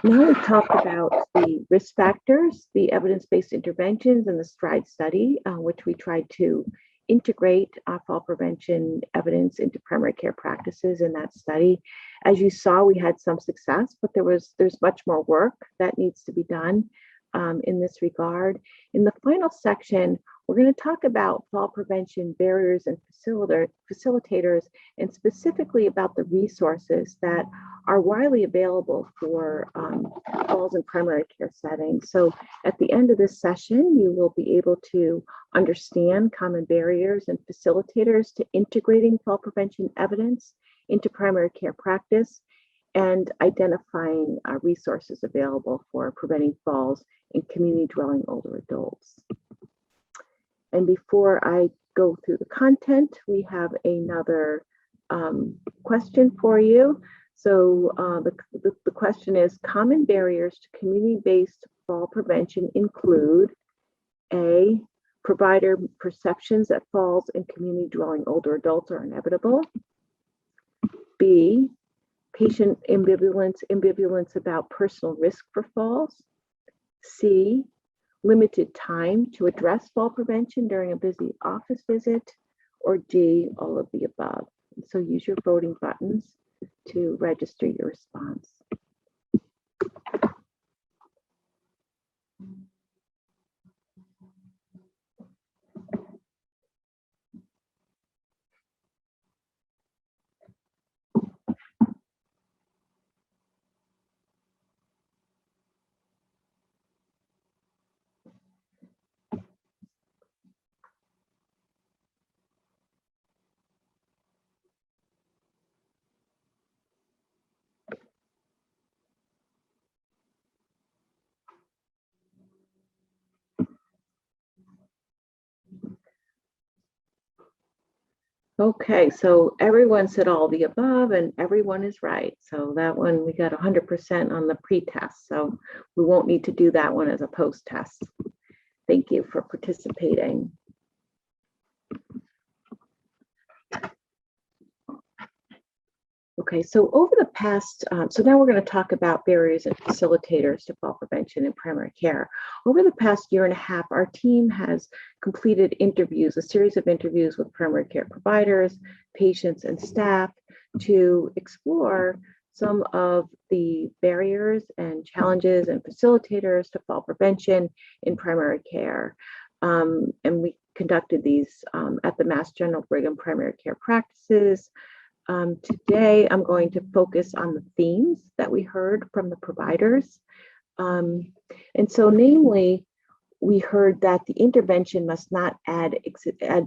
Now we talked about the risk factors, the evidence-based interventions, and the STRIDE study, which we tried to integrate fall prevention evidence into primary care practices in that study. As you saw, we had some success, but there's much more work that needs to be done in this regard. In the final section, we're going to talk about fall prevention barriers and facilitators, and specifically about the resources that are widely available for falls in primary care settings. So at the end of this session, you will be able to understand common barriers and facilitators to integrating fall prevention evidence into primary care practice and identifying resources available for preventing falls in community dwelling older adults. And before I go through the content, we have another question for you. So the question is, common barriers to community-based fall prevention include A, provider perceptions that falls in community dwelling older adults are inevitable. B, patient ambivalence about personal risk for falls. C, limited time to address fall prevention during a busy office visit. Or D, all of the above. So use your voting buttons to register your response. Okay, so everyone said all the above and everyone is right. So that one, we got 100% on the pre-test. So we won't need to do that one as a post-test. Thank you for participating. Okay, so over the past, so now we're going to talk about barriers and facilitators to fall prevention in primary care. Over the past year and a half, our team has completed interviews, a series of interviews with primary care providers, patients, and staff to explore some of the barriers and challenges and facilitators to fall prevention in primary care. And we conducted these at the Mass General Brigham Primary Care Practices. Today, I'm going to focus on the themes that we heard from the providers. And so namely, we heard that the intervention must not add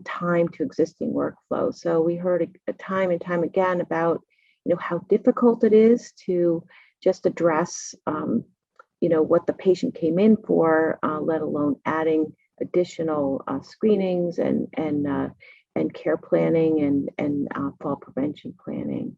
time to existing workflow. So we heard a time and time again about, how difficult it is to just address, what the patient came in for, let alone adding additional screenings and care planning and fall prevention planning.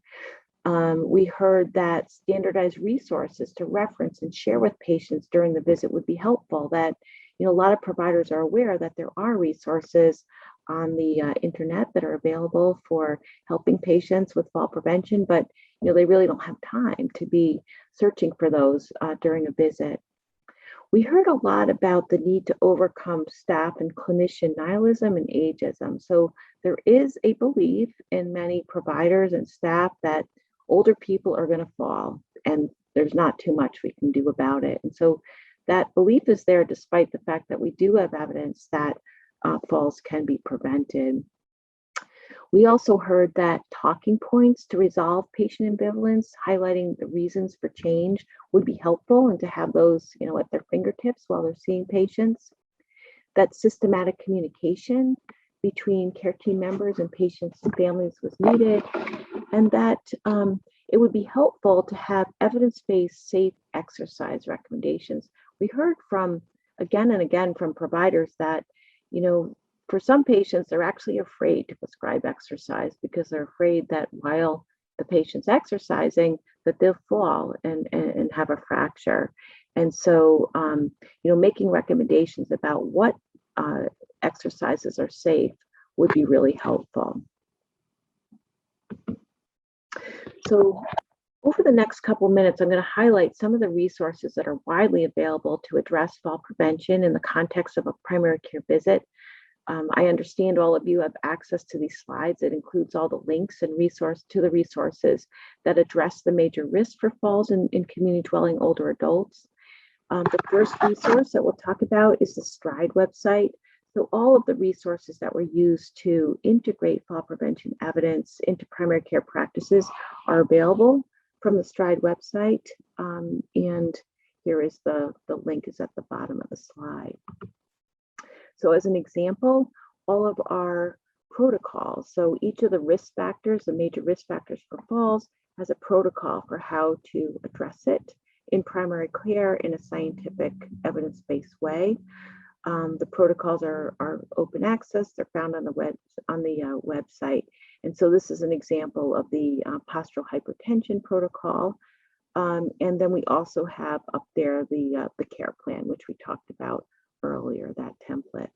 We heard that standardized resources to reference and share with patients during the visit would be helpful, that a lot of providers are aware that there are resources on the internet that are available for helping patients with fall prevention, but they really don't have time to be searching for those during a visit. We heard a lot about the need to overcome staff and clinician nihilism and ageism. So there is a belief in many providers and staff that older people are going to fall and there's not too much we can do about it. And so that belief is there despite the fact that we do have evidence that falls can be prevented. We also heard that talking points to resolve patient ambivalence, highlighting the reasons for change, would be helpful, and to have those, at their fingertips while they're seeing patients. That systematic communication between care team members and patients and families was needed, and that it would be helpful to have evidence-based safe exercise recommendations. We heard from, again and again, from providers that, for some patients, they're actually afraid to prescribe exercise because they're afraid that while the patient's exercising, that they'll fall and have a fracture. And so, making recommendations about what exercises are safe would be really helpful. So Over the next couple minutes, I'm going to highlight some of the resources that are widely available to address fall prevention in the context of a primary care visit. I understand all of you have access to these slides. It includes all the links and the resources that address the major risks for falls in community dwelling older adults. The first resource that we'll talk about is the STRIDE website. So all of the resources that were used to integrate fall prevention evidence into primary care practices are available from the STRIDE website. And here is the link is at the bottom of the slide. So as an example, all of our protocols, so each of the risk factors, the major risk factors for falls, has a protocol for how to address it in primary care in a scientific, evidence-based way. The protocols are open access. They're found on the website. And so this is an example of the postural hypotension protocol. And then we also have up there the care plan, which we talked about earlier, that template.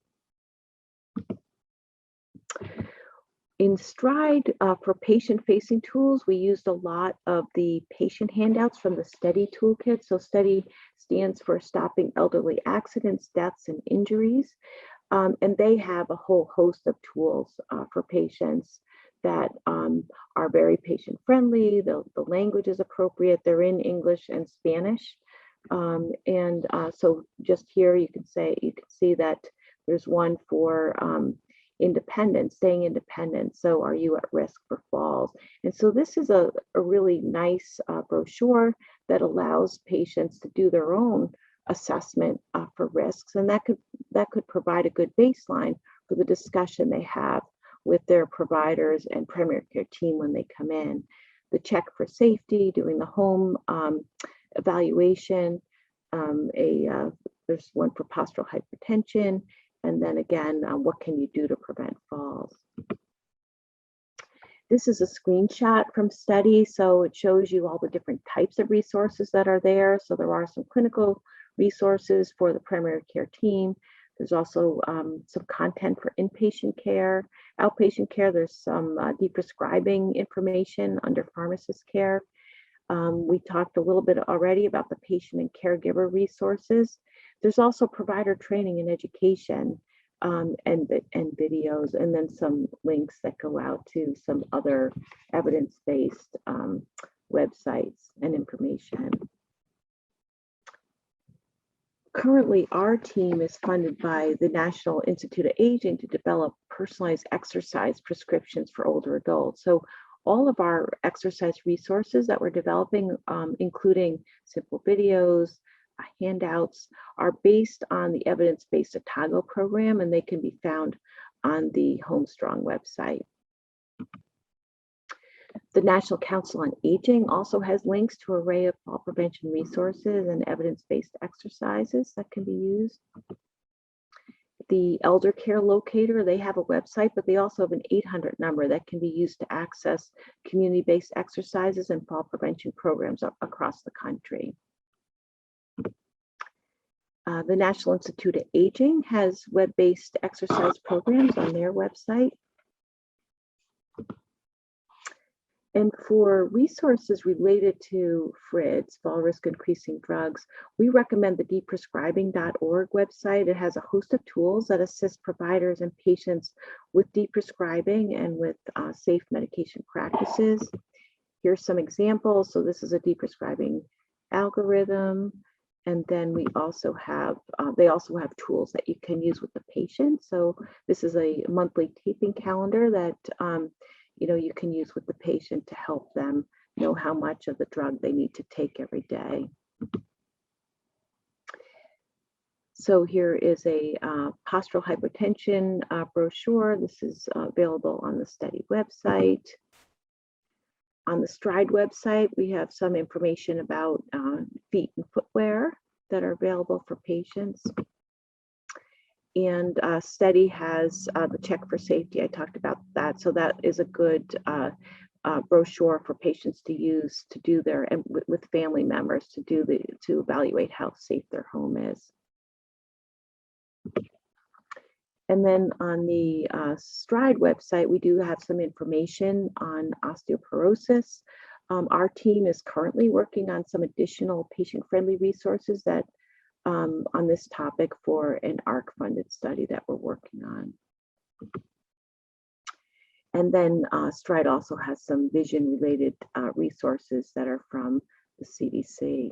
In STRIDE, for patient-facing tools, we used a lot of the patient handouts from the STEADY toolkit. So STEADY stands for Stopping Elderly Accidents, Deaths, and Injuries. And they have a whole host of tools for patients that are very patient-friendly. The language is appropriate. They're in English and Spanish. So just here you can see that there's one for staying independent. So are you at risk for falls? And so this is a really nice brochure that allows patients to do their own assessment for risks. And that could provide a good baseline for the discussion they have with their providers and primary care team when they come in. The check for safety, doing the home evaluation, there's one for postural hypertension, and then again, what can you do to prevent falls? This is a screenshot from STEADY, so it shows you all the different types of resources that are there. So there are some clinical resources for the primary care team. There's also some content for inpatient care, outpatient care. There's some deprescribing information under pharmacist care. We talked a little bit already about the patient and caregiver resources. There's also provider training and education and videos, and then some links that go out to some other evidence-based websites and information. Currently, our team is funded by the National Institute of Aging to develop personalized exercise prescriptions for older adults. So all of our exercise resources that we're developing, including simple videos, handouts, are based on the evidence-based Otago program, and they can be found on the Homestrong website. The National Council on Aging also has links to an array of fall prevention resources and evidence-based exercises that can be used. The Elder Care Locator, they have a website, but they also have an 800 number that can be used to access community-based exercises and fall prevention programs across the country. The National Institute of Aging has web-based exercise programs on their website. And for resources related to FRIDS, fall risk increasing drugs, we recommend the deprescribing.org website. It has a host of tools that assist providers and patients with deprescribing and with safe medication practices. Here's some examples. So this is a deprescribing algorithm. And then we also have, they also have tools that you can use with the patient. So this is a monthly taping calendar that you can use with the patient to help them know how much of the drug they need to take every day. So here is a postural hypotension brochure. This is available on the STEADY website. On the STRIDE website, we have some information about feet and footwear that are available for patients. And STEADY has the check for safety. I talked about that. So that is a good brochure for patients to use to do and with family members to evaluate how safe their home is. And then on the STRIDE website, we do have some information on osteoporosis. Our team is currently working on some additional patient-friendly resources that on this topic for an ARC-funded study that we're working on. And then STRIDE also has some vision-related resources that are from the CDC.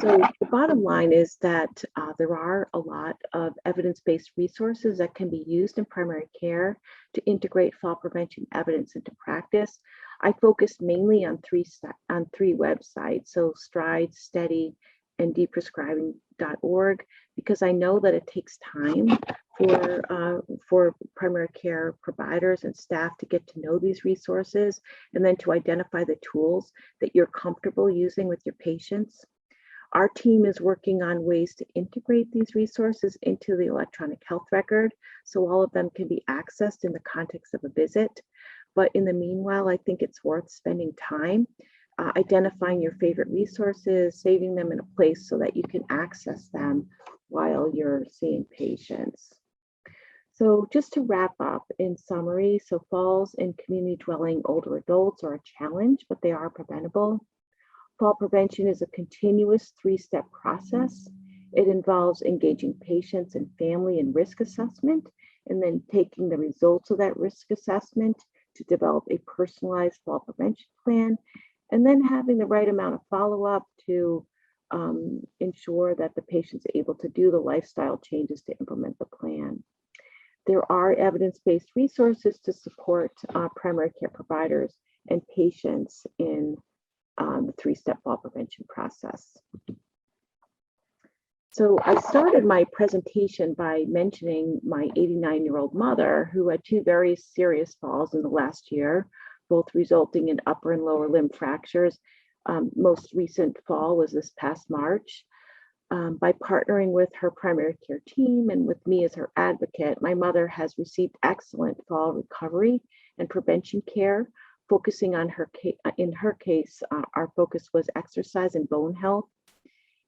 So the bottom line is that there are a lot of evidence-based resources that can be used in primary care to integrate fall prevention evidence into practice. I focused mainly on three websites, so STRIDE, STEADY, and deprescribing.org, because I know that it takes time for primary care providers and staff to get to know these resources and then to identify the tools that you're comfortable using with your patients. Our team is working on ways to integrate these resources into the electronic health record so all of them can be accessed in the context of a visit. But in the meanwhile, I think it's worth spending time identifying your favorite resources, saving them in a place so that you can access them while you're seeing patients. So just to wrap up, in summary, so falls in community dwelling older adults are a challenge, but they are preventable. Fall prevention is a continuous three-step process. It involves engaging patients and family in risk assessment, and then taking the results of that risk assessment to develop a personalized fall prevention plan, and then having the right amount of follow-up to ensure that the patient's able to do the lifestyle changes to implement the plan. There are evidence-based resources to support primary care providers and patients in the three-step fall prevention process. So I started my presentation by mentioning my 89-year-old mother who had two very serious falls in the last year, both resulting in upper and lower limb fractures. Most recent fall was this past March. By partnering with her primary care team and with me as her advocate, my mother has received excellent fall recovery and prevention care, focusing on her in her case, our focus was exercise and bone health.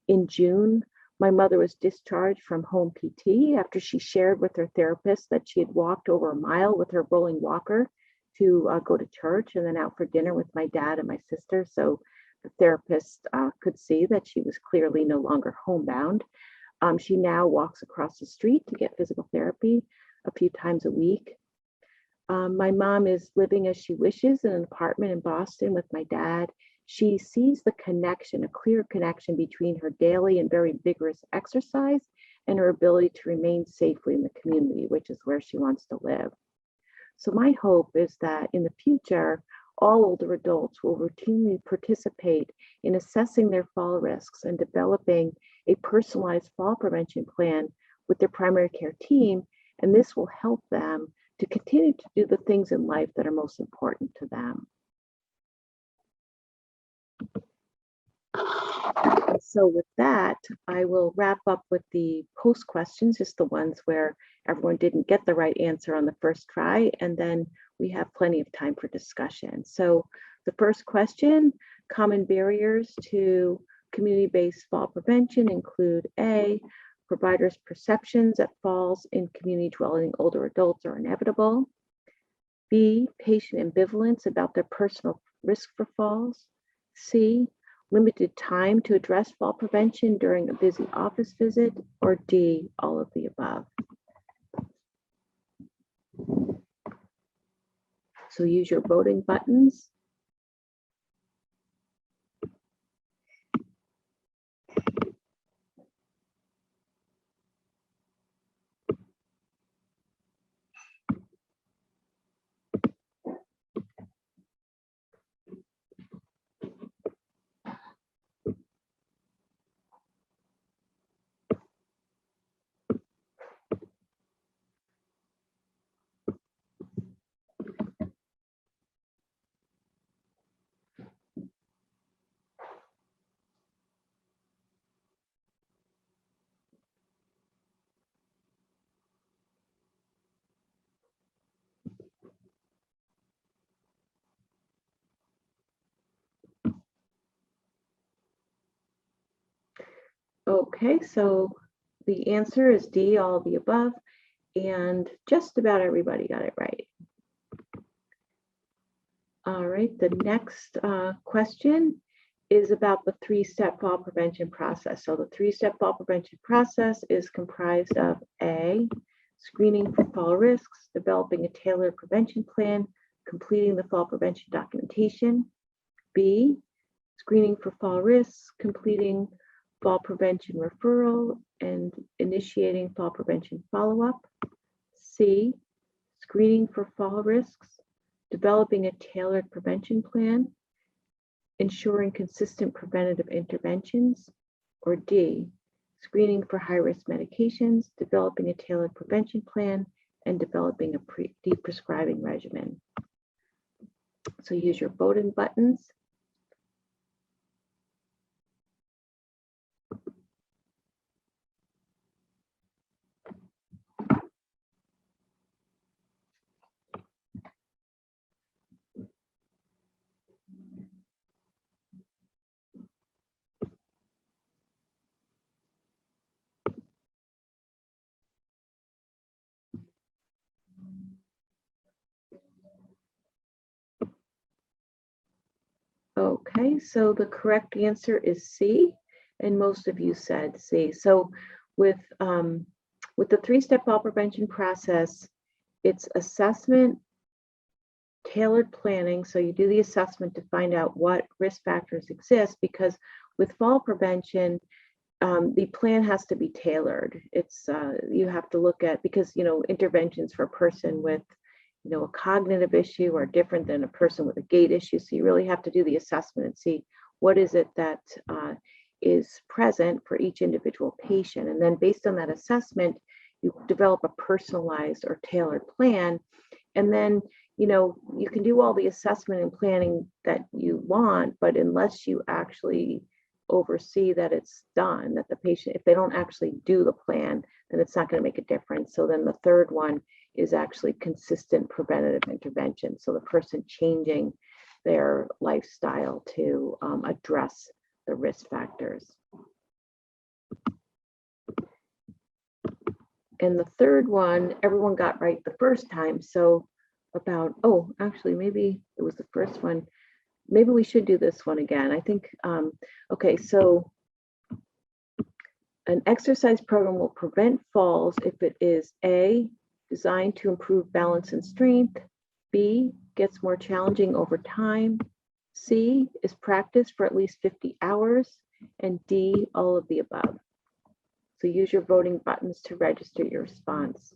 In June, my mother was discharged from home PT after she shared with her therapist that she had walked over a mile with her rolling walker to go to church and then out for dinner with my dad and my sister. So the therapist could see that she was clearly no longer homebound. She now walks across the street to get physical therapy a few times a week. My mom is living as she wishes in an apartment in Boston with my dad. She sees the connection, a clear connection between her daily and very vigorous exercise and her ability to remain safely in the community, which is where she wants to live. So my hope is that in the future, all older adults will routinely participate in assessing their fall risks and developing a personalized fall prevention plan with their primary care team, and this will help them to continue to do the things in life that are most important to them. So with that, I will wrap up with the post questions, just the ones where everyone didn't get the right answer on the first try, and then we have plenty of time for discussion. So the first question, common barriers to community-based fall prevention include A, providers' perceptions that falls in community dwelling older adults are inevitable. B, patient ambivalence about their personal risk for falls. C, limited time to address fall prevention during a busy office visit, or D, all of the above. So use your voting buttons. Okay, so the answer is D, all of the above, and just about everybody got it right. All right, the next question is about the three-step fall prevention process. So the three-step fall prevention process is comprised of A, screening for fall risks, developing a tailored prevention plan, completing the fall prevention documentation. B, screening for fall risks, completing fall prevention referral, and initiating fall prevention follow-up. C, screening for fall risks, developing a tailored prevention plan, ensuring consistent preventative interventions. Or D, screening for high-risk medications, developing a tailored prevention plan, and developing a de-prescribing regimen. So use your voting buttons. Okay, so the correct answer is C, and most of you said C. So with the three-step fall prevention process, it's assessment, tailored planning. So you do the assessment to find out what risk factors exist, because with fall prevention, the plan has to be tailored. It's you have to look at, because interventions for a person with a cognitive issue are different than a person with a gait issue. So you really have to do the assessment and see what is it that is present for each individual patient. And then based on that assessment, you develop a personalized or tailored plan. And then, you can do all the assessment and planning that you want, but unless you actually oversee that it's done, that the patient, if they don't actually do the plan, then it's not going to make a difference. So then the third one is actually consistent preventative intervention. So the person changing their lifestyle to address the risk factors. And the third one, everyone got right the first time. So actually, maybe it was the first one. Maybe we should do this one again. I think, okay, so an exercise program will prevent falls if it is A, designed to improve balance and strength, B, gets more challenging over time, C, is practiced for at least 50 hours, and D, all of the above. So use your voting buttons to register your response.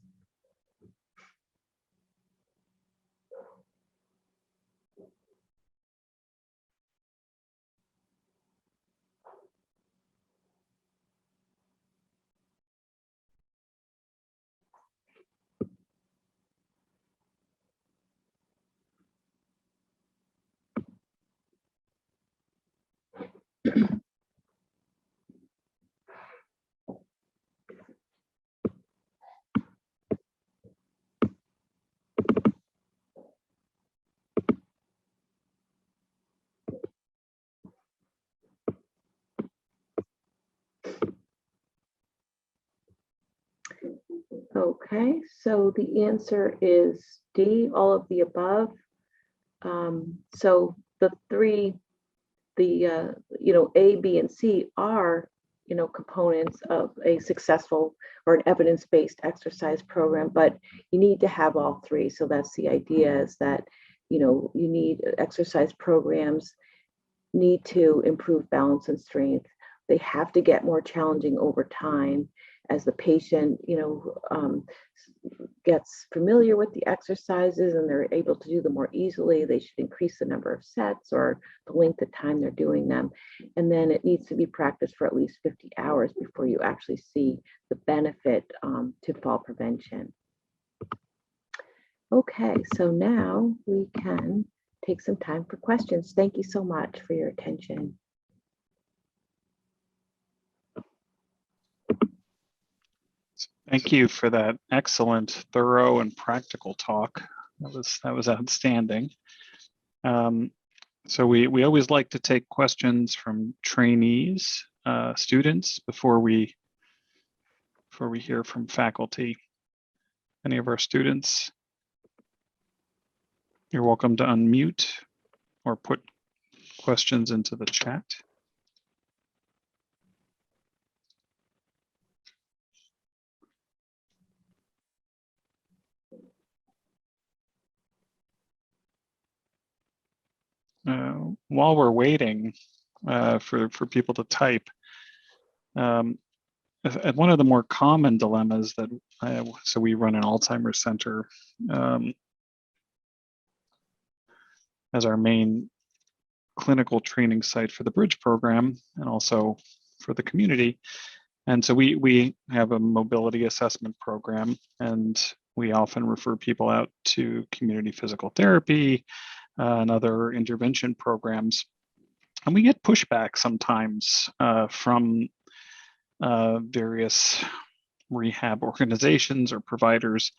Okay, so the answer is D, all of the above. So the three, A, B, and C are, components of a successful or an evidence-based exercise program, but you need to have all three. So that's the idea, is that, you need exercise programs need to improve balance and strength. They have to get more challenging over time as the patient, gets familiar with the exercises and they're able to do them more easily. They should increase the number of sets or the length of time they're doing them. And then it needs to be practiced for at least 50 hours before you actually see the benefit to fall prevention. Okay, so now we can take some time for questions. Thank you so much for your attention. Thank you for that excellent, thorough, and practical talk. That was outstanding. So we always like to take questions from trainees, students, before we hear from faculty. Any of our students? You're welcome to unmute or put questions into the chat. While we're waiting for people to type, one of the more common dilemmas that so we run an Alzheimer's center as our main clinical training site for the Bridge program and also for the community. And so we have a mobility assessment program, and we often refer people out to community physical therapy and other intervention programs. And we get pushback sometimes from various rehab organizations or providers,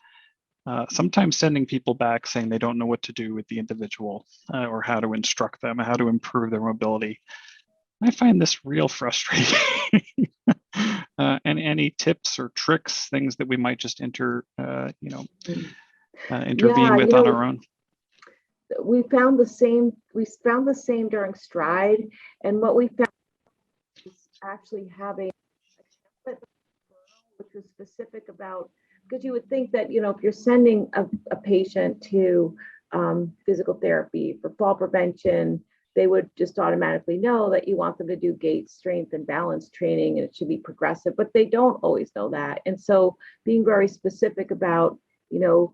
sometimes sending people back saying they don't know what to do with the individual or how to instruct them, how to improve their mobility. I find this real frustrating. And any tips or tricks, things that we might just intervene with on our own? We found the same. We found the same during Stride, and what we found is actually having a template which was specific about, because you would think that, if you're sending a patient to physical therapy for fall prevention, they would just automatically know that you want them to do gait, strength, and balance training, and it should be progressive, but they don't always know that. And so being very specific about, you're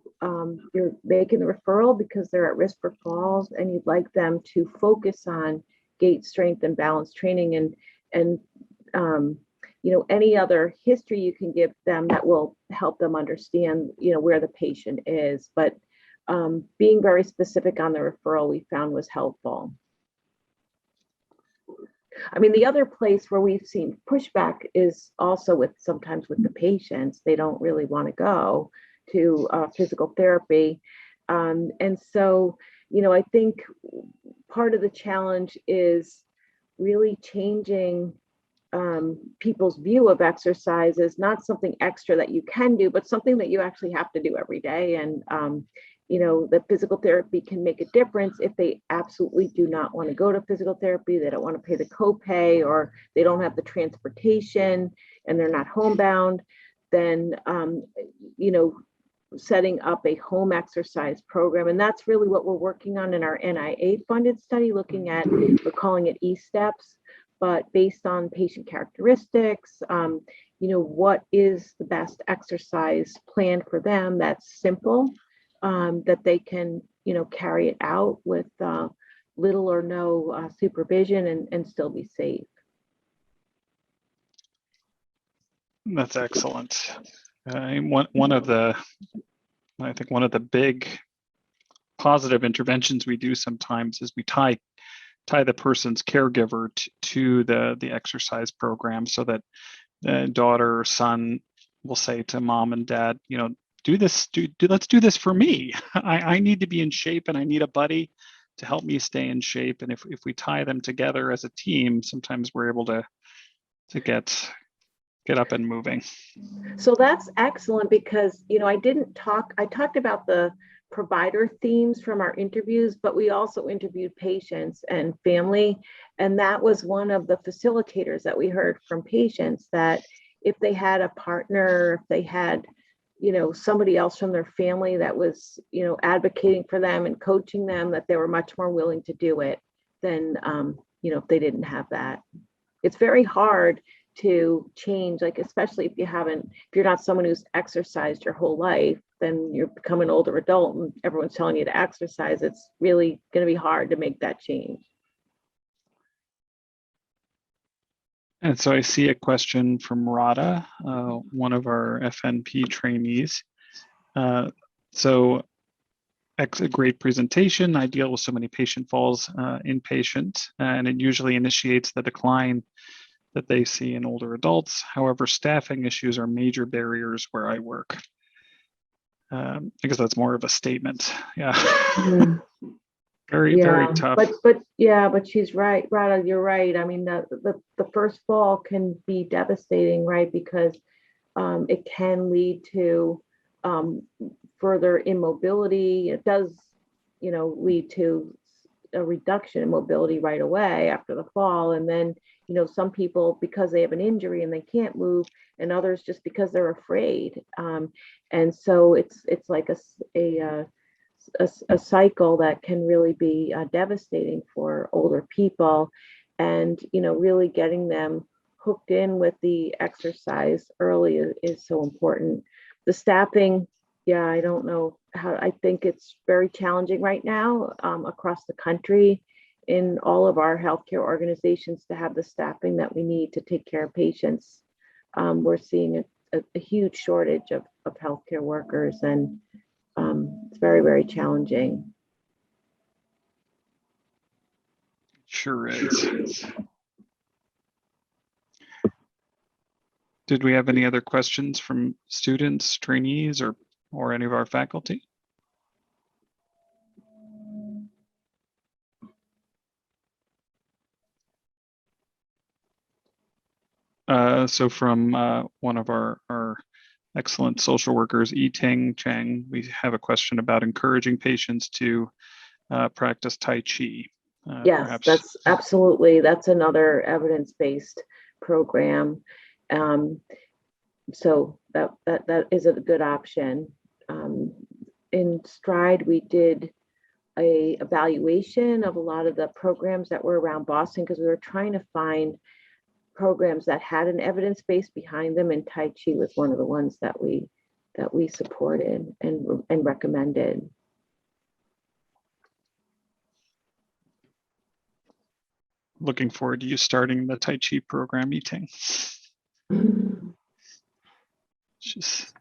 making the referral because they're at risk for falls, and you'd like them to focus on gait, strength, and balance training, and any other history you can give them that will help them understand, where the patient is. But being very specific on the referral, we found, was helpful. I mean, the other place where we've seen pushback is also sometimes with the patients. They don't really want to go to physical therapy. And so, I think part of the challenge is really changing people's view of exercise as not something extra that you can do, but something that you actually have to do every day. And that physical therapy can make a difference if they absolutely do not want to go to physical therapy. They don't want to pay the copay, or they don't have the transportation and they're not homebound. Then, setting up a home exercise program. And that's really what we're working on in our NIA funded study, looking at, we're calling it E-Steps, but based on patient characteristics, what is the best exercise plan for them that's simple, that they can, carry it out with little or no supervision and still be safe. That's excellent. One of the big positive interventions we do sometimes is we tie the person's caregiver to the exercise program, so that the daughter or son will say to mom and dad, let's do this for me. I need to be in shape, and I need a buddy to help me stay in shape. And if we tie them together as a team, sometimes we're able to get up and moving. So that's excellent, because I talked about the provider themes from our interviews, but we also interviewed patients and family, and that was one of the facilitators that we heard from patients, that if they had a partner, if they had somebody else from their family that was advocating for them and coaching them, that they were much more willing to do it than if they didn't have that. It's very hard to change, like, especially if you're not someone who's exercised your whole life, then you're become an older adult and everyone's telling you to exercise. It's really going to be hard to make that change. And so I see a question from Radha, one of our FNP trainees. So a great presentation. I deal with so many patient falls inpatient, and it usually initiates the decline that they see in older adults. However, staffing issues are major barriers where I work. I guess that's more of a statement. Yeah. Very tough. But she's right, Radha, you're right. I mean, the first fall can be devastating, right? Because it can lead to further immobility. It does, lead to a reduction in mobility right away after the fall. And then, some people, because they have an injury and they can't move, and others just because they're afraid. And so it's like a cycle that can really be devastating for older people. And, really getting them hooked in with the exercise early is so important. The staffing, yeah, I don't know how, I think it's very challenging right now across the country in all of our healthcare organizations to have the staffing that we need to take care of patients. We're seeing a huge shortage of healthcare workers, and it's very, very challenging. Sure is. Did we have any other questions from students, trainees, or any of our faculty? So from one of our excellent social workers, Ting Chang, we have a question about encouraging patients to practice Tai Chi. Yes, Perhaps. that's absolutely, that's another evidence-based program. So that is a good option. In Stride, we did a evaluation of a lot of the programs that were around Boston, because we were trying to find programs that had an evidence base behind them, and Tai Chi was one of the ones that we supported and recommended. Looking forward to you starting the Tai Chi program, Ting. Just,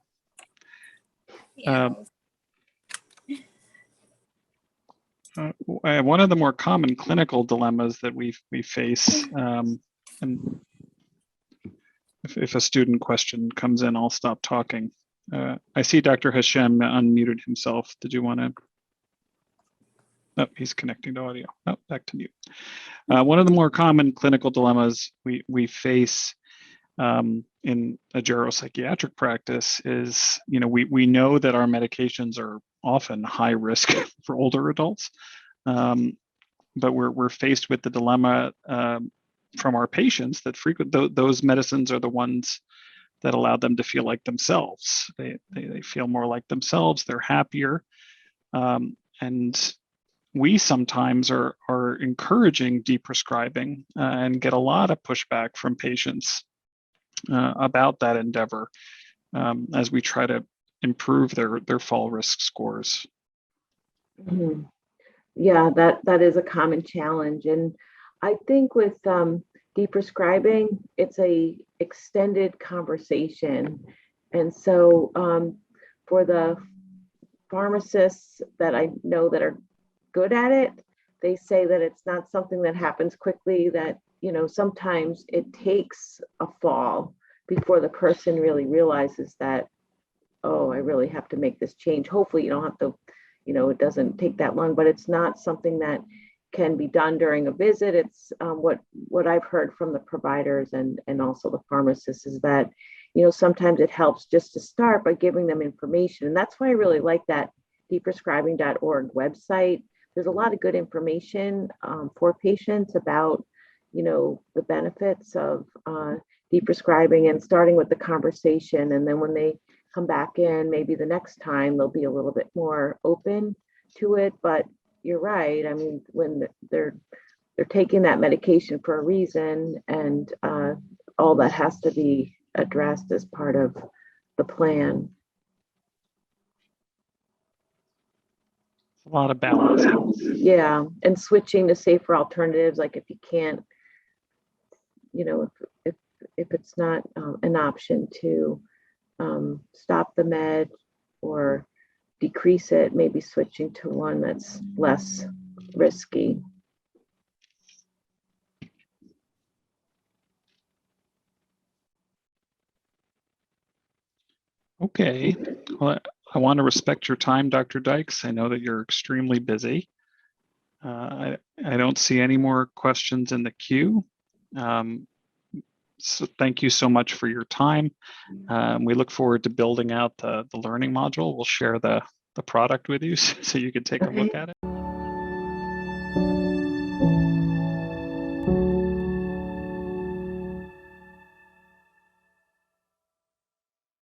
one of the more common clinical dilemmas that we face, and if a student question comes in, I'll stop talking. I see Dr. Hashem unmuted himself. Did you want to? Oh, he's connecting to audio. Oh, back to mute. One of the more common clinical dilemmas we face in a geropsychiatric practice is, we know that our medications are often high risk for older adults, but we're faced with the dilemma from our patients that those medicines are the ones that allow them to feel like themselves. They feel more like themselves. They're happier, and we sometimes are encouraging deprescribing and get a lot of pushback from patients about that endeavor as we try to improve their fall risk scores. Mm-hmm. Yeah, that is a common challenge. And I think with deprescribing, it's a extended conversation. And so for the pharmacists that I know that are good at it, they say that it's not something that happens quickly, that sometimes it takes a fall before the person really realizes that, oh, I really have to make this change. Hopefully you don't have to, it doesn't take that long, but it's not something that can be done during a visit. It's what I've heard from the providers and also the pharmacists is that, sometimes it helps just to start by giving them information. And that's why I really like that deprescribing.org website. There's a lot of good information for patients about, the benefits of deprescribing, and starting with the conversation. And then when they come back in, maybe the next time they'll be a little bit more open to it. But you're right. I mean, when they're taking that medication for a reason, and all that has to be addressed as part of the plan. A lot of balance. Yeah, and switching to safer alternatives, like if you can't, if it's not an option to stop the med or decrease it, maybe switching to one that's less risky. Okay, well, I want to respect your time, Dr. Dykes. I know that you're extremely busy. I don't see any more questions in the queue. So thank you so much for your time. We look forward to building out the learning module. We'll share the product with you so you can take a look at it.